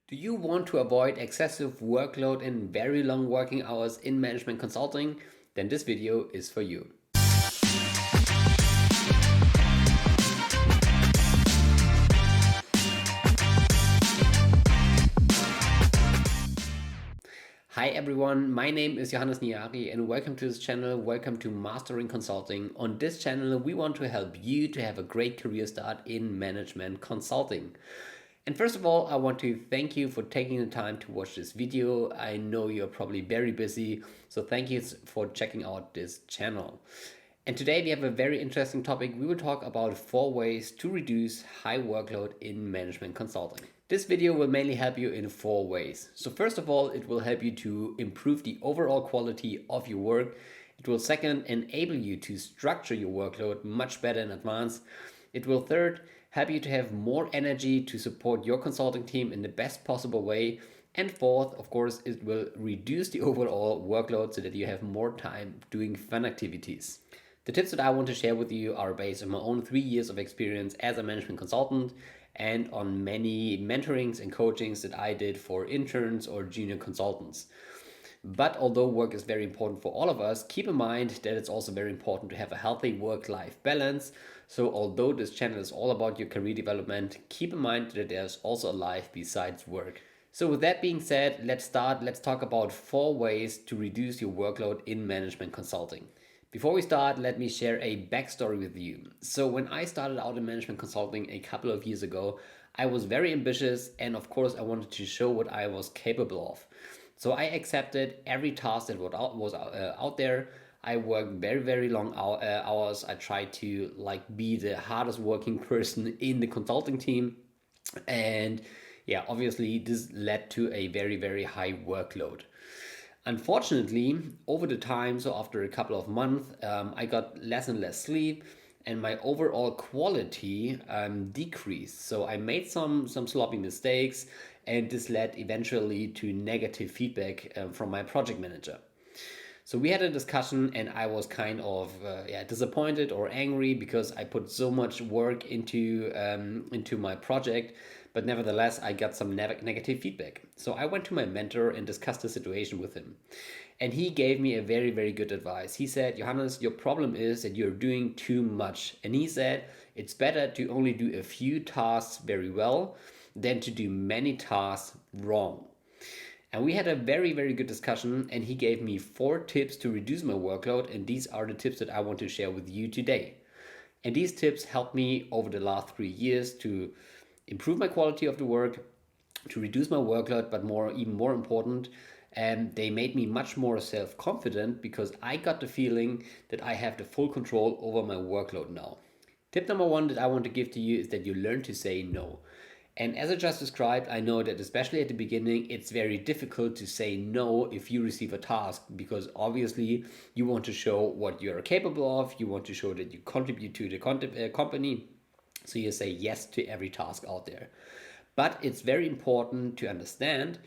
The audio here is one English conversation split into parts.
Do you want to avoid excessive workload and very long working hours in management consulting? Then this video is for you. Hi everyone, my name is Johannes Niari and welcome to this channel. Welcome to Mastering Consulting. On this channel, we want to help you to have a great career start in management consulting. And first of all, I want to thank you for taking the time to watch this video. I know you're probably very busy, so thank you for checking out this channel. And today we have a very interesting topic. We will talk about 4 ways to reduce high workload in management consulting. This video will mainly help you in 4 ways. So first of all, it will help you to improve the overall quality of your work. It will second enable you to structure your workload much better in advance. It will third help you to have more energy to support your consulting team in the best possible way. And fourth, of course, it will reduce the overall workload so that you have more time doing fun activities. The tips that I want to share with you are based on my own 3 years of experience as a management consultant and on many mentorings and coachings that I did for interns or junior consultants. But although work is very important for all of us, keep in mind that it's also very important to have a healthy work-life balance. So although this channel is all about your career development, keep in mind that there's also a life besides work. So with that being said, let's talk about 4 ways to reduce your workload in management consulting. Before we start, let me share a backstory with you. So when I started out in management consulting a couple of years ago, I was very ambitious and of course I wanted to show what I was capable of. So I accepted every task that was out there. I worked very long hours. I tried to be the hardest working person in the consulting team. And yeah, obviously this led to a very high workload. Unfortunately, over the time, so after a couple of months, I got less and less sleep and my overall quality decreased. So I made some sloppy mistakes and this led eventually to negative feedback from my project manager. So we had a discussion and I was kind of disappointed or angry because I put so much work into my project, but nevertheless I got some negative feedback. So I went to my mentor and discussed the situation with him. And he gave me a very good advice. He said, Johannes, your problem is that you're doing too much. And he said, it's better to only do a few tasks very well than to do many tasks wrong. And we had a very good discussion and he gave me 4 tips to reduce my workload, and these are the tips that I want to share with you today. And these tips helped me over the last 3 years to improve my quality of the work, to reduce my workload, but even more important, they made me much more self-confident because I got the feeling that I have the full control over my workload now. Tip number 1 that I want to give to you is that you learn to say no. And as I just described, I know that especially at the beginning, it's very difficult to say no if you receive a task because obviously you want to show what you're capable of, you want to show that you contribute to the company, so you say yes to every task out there. But it's very important to understand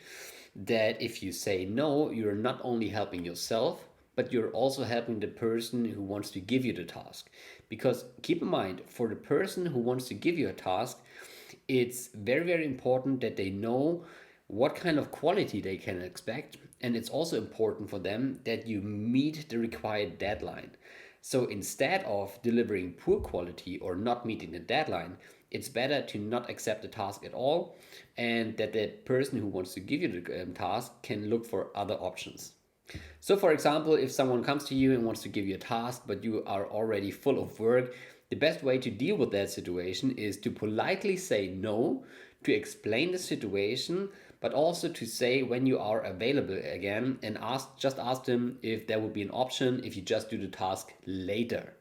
that if you say no, you're not only helping yourself, but you're also helping the person who wants to give you the task. Because keep in mind, for the person who wants to give you a task, it's very important that they know what kind of quality they can expect, and it's also important for them that you meet the required deadline. So instead of delivering poor quality or not meeting the deadline, it's better to not accept the task at all, and that the person who wants to give you the task can look for other options. So for example, if someone comes to you and wants to give you a task, but you are already full of work, the best way to deal with that situation is to politely say no, to explain the situation, but also to say when you are available again and just ask them if there would be an option if you just do the task later.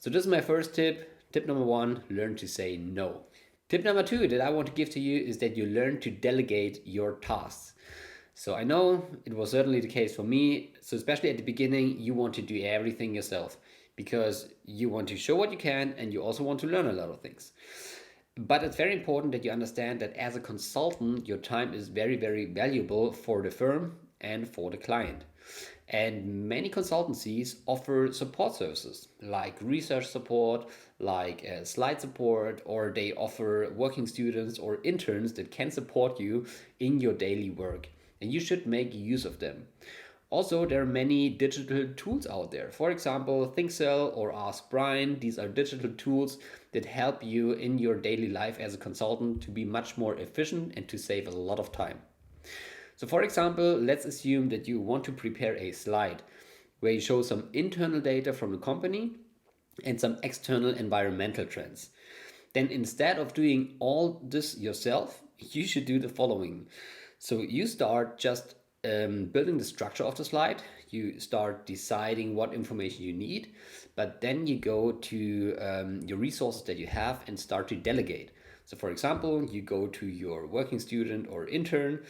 So this is my first tip. Tip number 1, learn to say no. Tip number 2 that I want to give to you is that you learn to delegate your tasks. So I know it was certainly the case for me. So especially at the beginning, you want to do everything yourself because you want to show what you can and you also want to learn a lot of things. But it's very important that you understand that as a consultant, your time is very valuable for the firm and for the client. And many consultancies offer support services like research support, like slide support, or they offer working students or interns that can support you in your daily work. And you should make use of them. Also, there are many digital tools out there. For example, ThinkCell or Ask Brian. These are digital tools that help you in your daily life as a consultant to be much more efficient and to save a lot of time. So, for example, let's assume that you want to prepare a slide where you show some internal data from the company and some external environmental trends. Then, instead of doing all this yourself, you should do the following. So, you start just building the structure of the slide, you start deciding what information you need, but then you go to your resources that you have and start to delegate. So, for example, you go to your working student or intern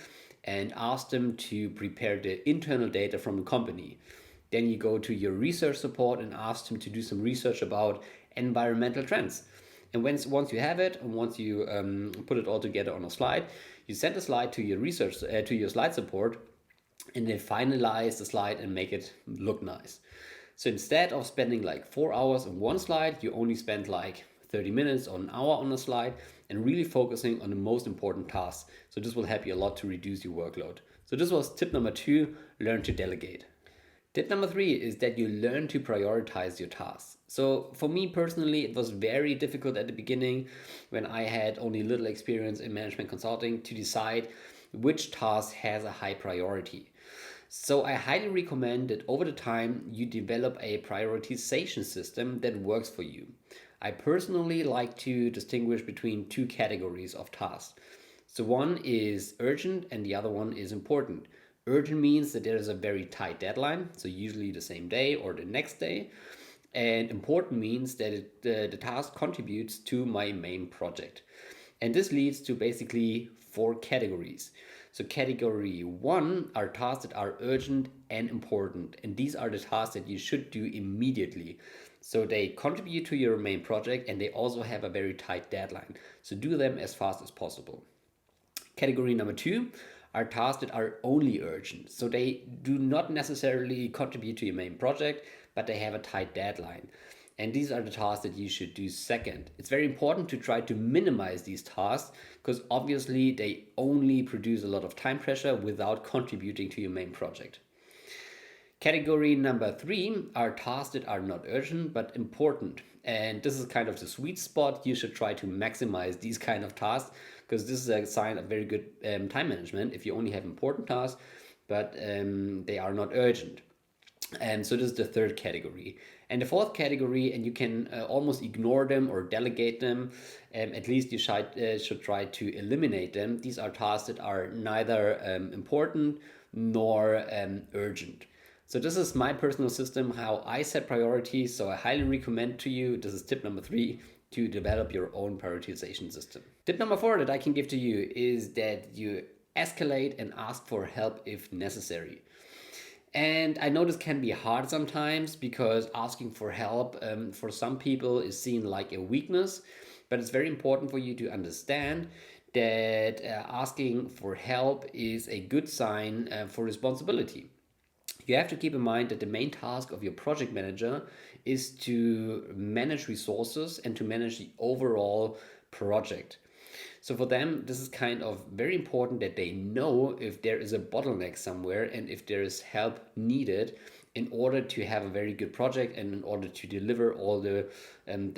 and ask them to prepare the internal data from the company. Then you go to your research support and ask them to do some research about environmental trends. And once you have it, and once you put it all together on a slide, you send the slide to your research to your slide support, and they finalize the slide and make it look nice. So instead of spending like 4 hours on one slide, you only spend like 30 minutes or an hour on a slide and really focusing on the most important tasks. So this will help you a lot to reduce your workload. So this was tip number 2, learn to delegate. Tip number 3 is that you learn to prioritize your tasks. So for me personally, it was very difficult at the beginning when I had only little experience in management consulting to decide which task has a high priority. So I highly recommend that over the time you develop a prioritization system that works for you. I personally like to distinguish between two categories of tasks. So one is urgent and the other one is important. Urgent means that there is a very tight deadline, so usually the same day or the next day. And important means that the task contributes to my main project. And this leads to basically 4 categories. So category 1 are tasks that are urgent and important. And these are the tasks that you should do immediately. So they contribute to your main project and they also have a very tight deadline. So do them as fast as possible. Category number 2 are tasks that are only urgent. So they do not necessarily contribute to your main project, but they have a tight deadline. And these are the tasks that you should do second. It's very important to try to minimize these tasks because obviously they only produce a lot of time pressure without contributing to your main project. Category number 3 are tasks that are not urgent but important. And this is kind of the sweet spot. You should try to maximize these kind of tasks because this is a sign of very good time management if you only have important tasks but they are not urgent. And so this is the third category. And the fourth category, and you can almost ignore them or delegate them, at least you should try to eliminate them. These are tasks that are neither important nor urgent. So this is my personal system, how I set priorities. So I highly recommend to you, this is tip number 3, to develop your own prioritization system. Tip number 4 that I can give to you is that you escalate and ask for help if necessary. And I know this can be hard sometimes because asking for help for some people is seen like a weakness, but it's very important for you to understand that asking for help is a good sign for responsibility. You have to keep in mind that the main task of your project manager is to manage resources and to manage the overall project. So for them, this is kind of very important that they know if there is a bottleneck somewhere and if there is help needed in order to have a very good project and in order to deliver all the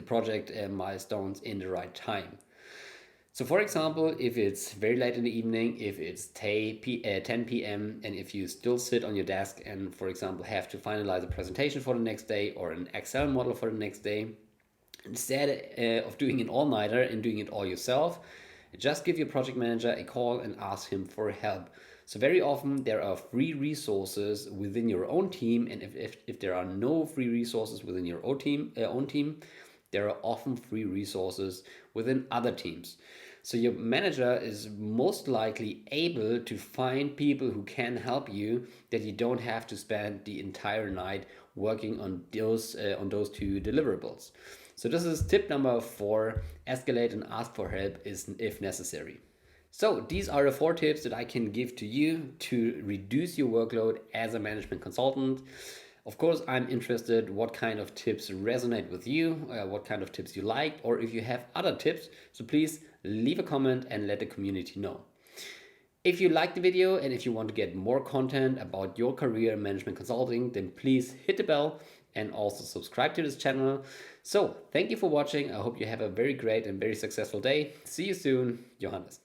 project milestones in the right time. So for example, if it's very late in the evening, if it's 10 p.m. and if you still sit on your desk and, for example, have to finalize a presentation for the next day or an Excel model for the next day, instead of doing an all-nighter and doing it all yourself, just give your project manager a call and ask him for help. So very often there are free resources within your own team, and if there are no free resources within your own team, there are often free resources within other teams. So your manager is most likely able to find people who can help you, that you don't have to spend the entire night working on those 2 deliverables. So this is tip number 4, escalate and ask for help if necessary. So these are the 4 tips that I can give to you to reduce your workload as a management consultant. Of course, I'm interested what kind of tips resonate with you, what kind of tips you like, or if you have other tips. So please leave a comment and let the community know. If you like the video and if you want to get more content about your career in management consulting, then please hit the bell and also subscribe to this channel. So thank you for watching. I hope you have a very great and very successful day. See you soon, Johannes.